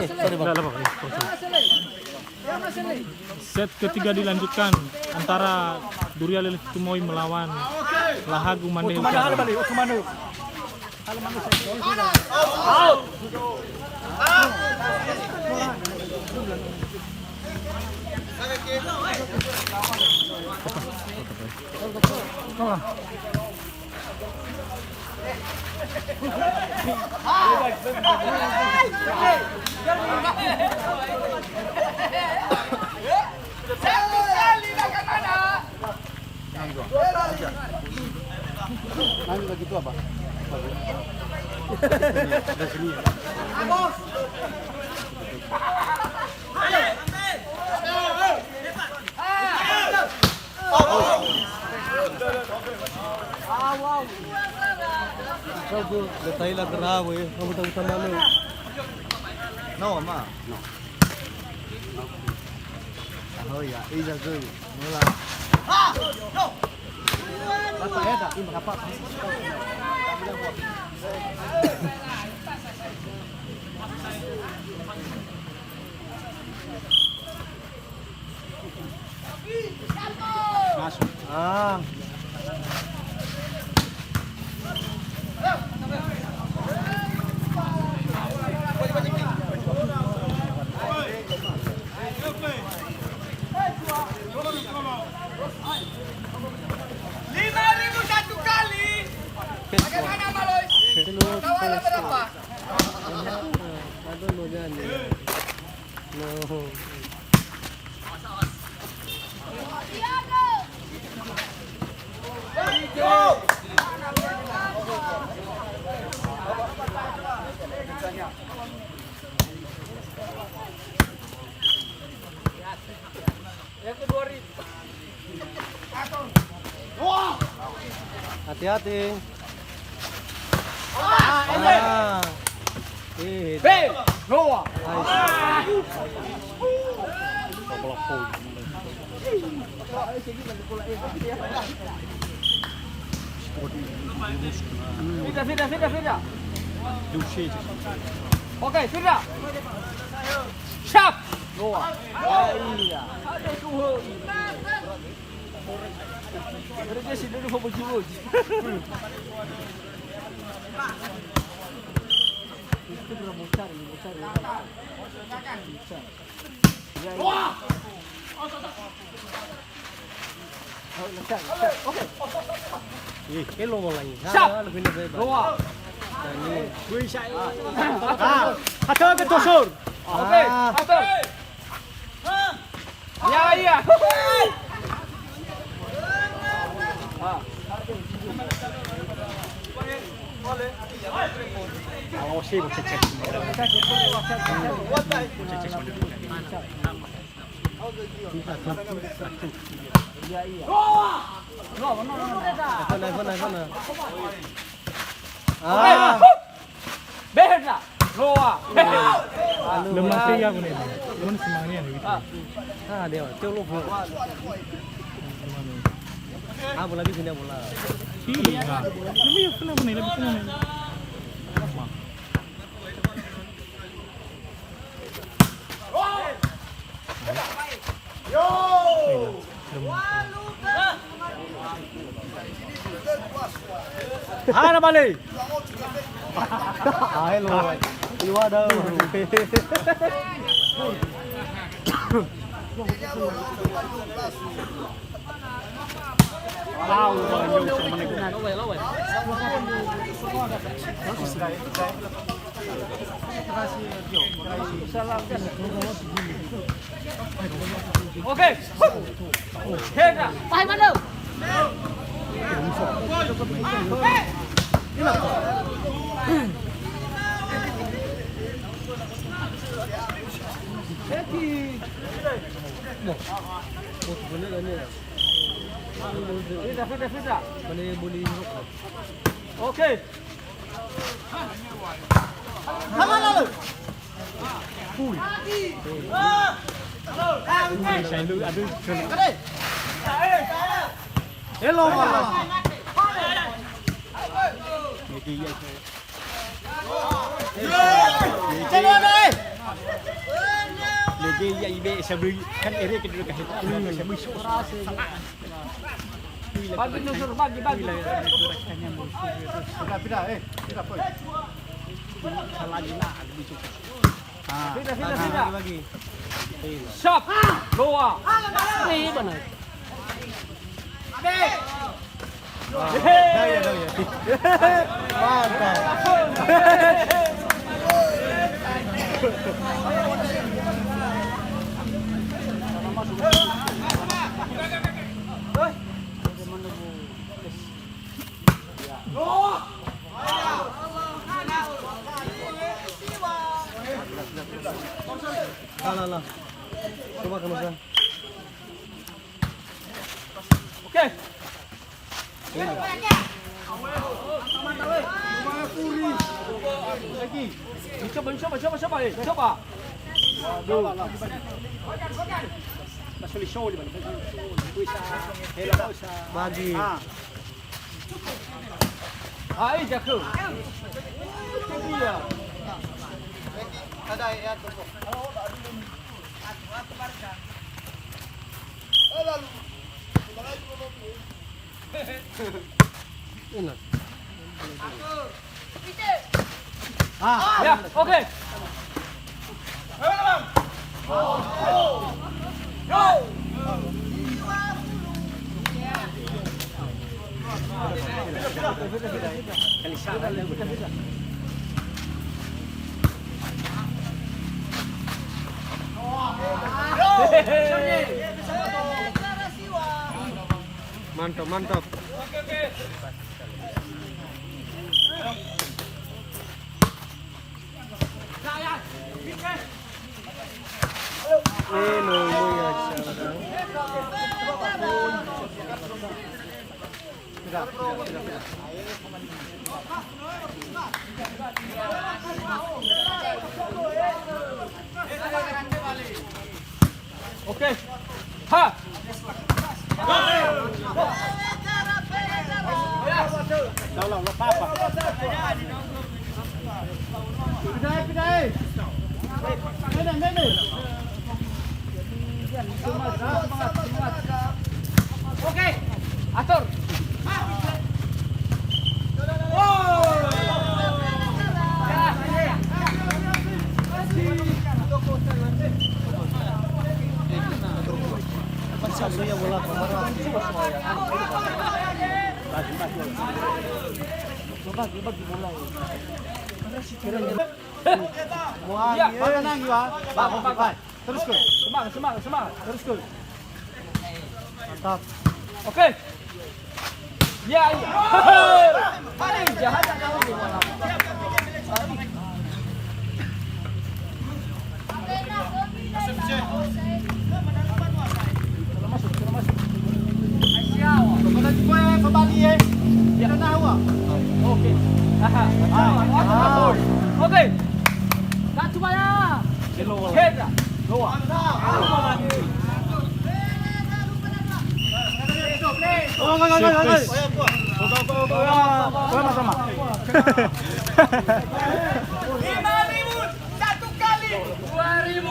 Sorry bang. Set ketiga dilanjutkan antara Duria Leleh Tumoy melawan Lahagu Mandeh. Out. Nanti begitu apa? Aku detai lah kerah boy. Kamu tahu sama lu. No, ma. No. Oh ya, iya tuh. Mula. Apa ya dah? Ini apa? Masuk. Ah. Hati-hati. Noah. Fida. Oke, Fida. Siap. Noah. Iya. Dia sih dulu mau buji-buji. Itu belum bocor. Wah! Oke. Hello mulai. Siap. Noah. Ini. Gue saya. Hajar ke tosur. Oke, atur. Iya. Kalau sih cek. Iya. Mana? Beda. Noah. Lemah sih ya punya. Lemah semangatnya gitu. Dia lu. Bola di sini bola. Iya. Tapi ya kenapa nih lebih senang. Ano balik? Hello. Iwa daw. Wow, laway. Oke. Hera. Pahay mana? Fida. Oke. Sama lalu. Saya dulu aduh. Hello. Chalo đây. Lagi ya ibe sabri kan ere kedua kahit. Sabri suara. Bagi nusur, bagi. Pindah, pindah poin. Salah gila, lebih cukup. Pindah. Bagi. Shot. Keluar. Ini mana? Hehehe. Mantap. Lah. Coba kamu sana. Oke. Lagi. Coba. Coba. Bagi. Aí, Jacu. Dia. Ada ya tuh. Enak. Ya, oke. Mantap. Nunggu ya sekarang. Oke. Ha. Tolong apa? Pindah. Ini. Oke. Atur. Saya bola kemarin. Bagi bola. Wah, Ya, tenang ya. Baik. Terus ke. Semangat. Terus ke. Mantap. Oke. Ya. Paling jahat kamu di bola. Kalau cuma kembali ya. Kita tahu. Oke. Oke. Tak cuma ya. Cedra. Doa. Sama-sama. 5.000 satu kali. 2.000.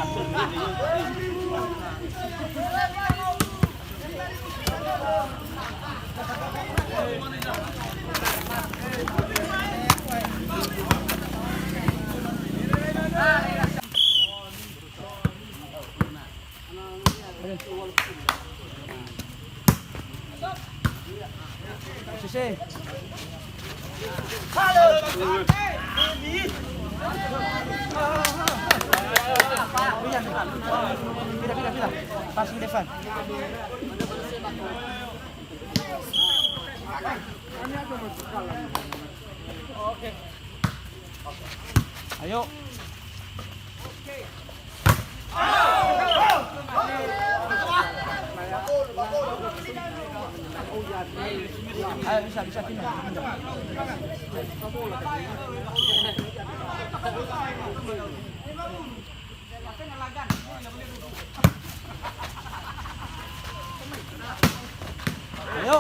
Sisi. Halo. Pindah. Pas di depan. Oke. Ayo. Ayo bisa pindah. Ayo.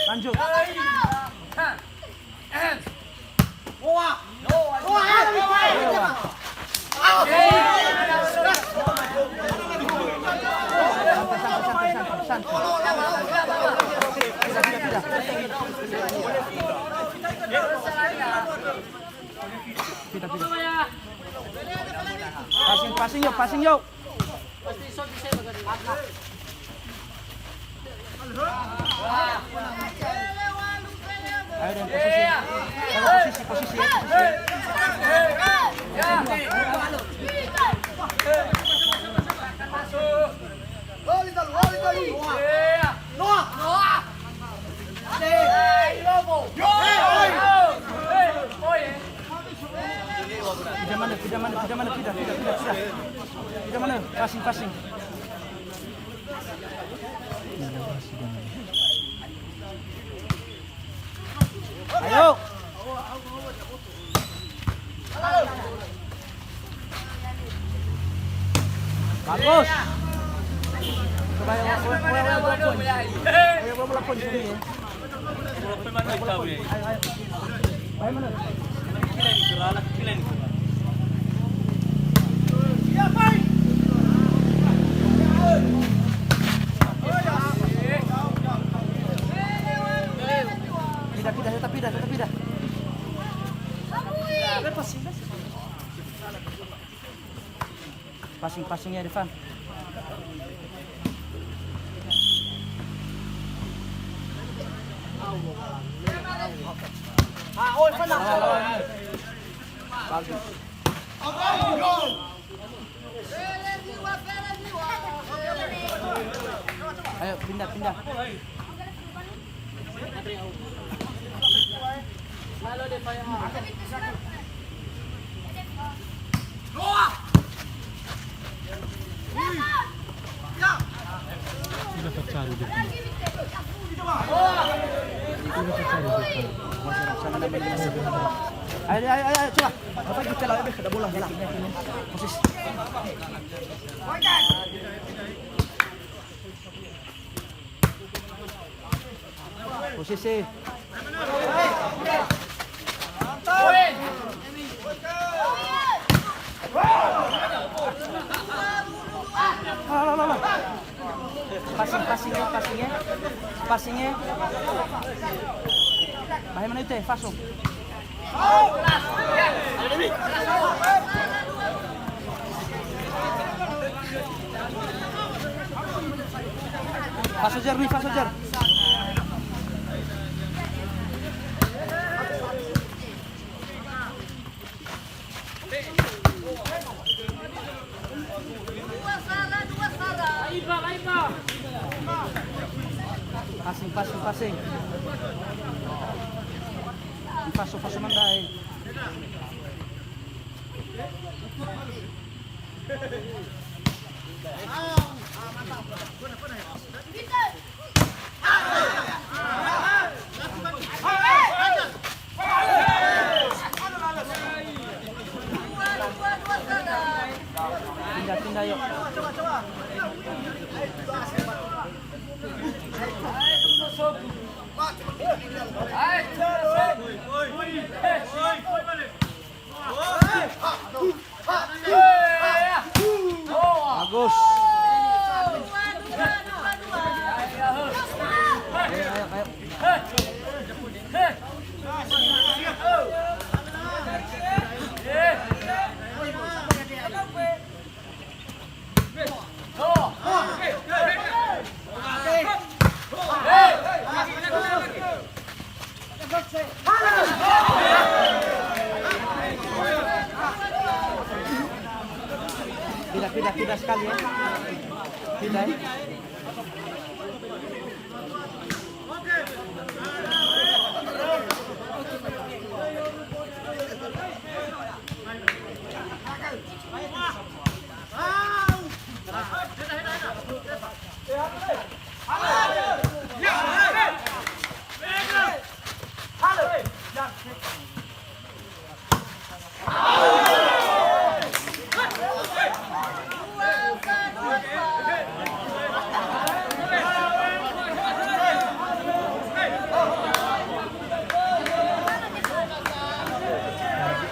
Lanjut. Passing yuk. Ayo dan posisi Tidak mana, passing. Ayo. Bagus. Coba yang melakon sini ya. Ayo mana? Tidak. Passingnya Devan. Bagus. Ayo pindah. Sudah tercari depan. Ayo coba. Apa kita lawan ada bola lah. Posisi. Posisi. Passingnya. Bagaimana itu? Faso. Faso jar. Passing. Faso mandai. Pindah yuk. Coba.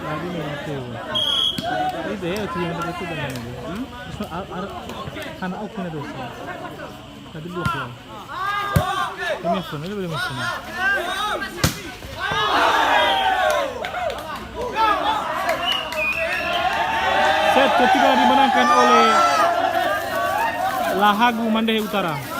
Lagi nih itu. Itu ya, itu yang itu dan yang itu. Karena aku kena dosa. Tadi blok ya. Emerson, itu boleh Emerson. Set ketiga dimenangkan oleh Lahagu Mandehe Utara.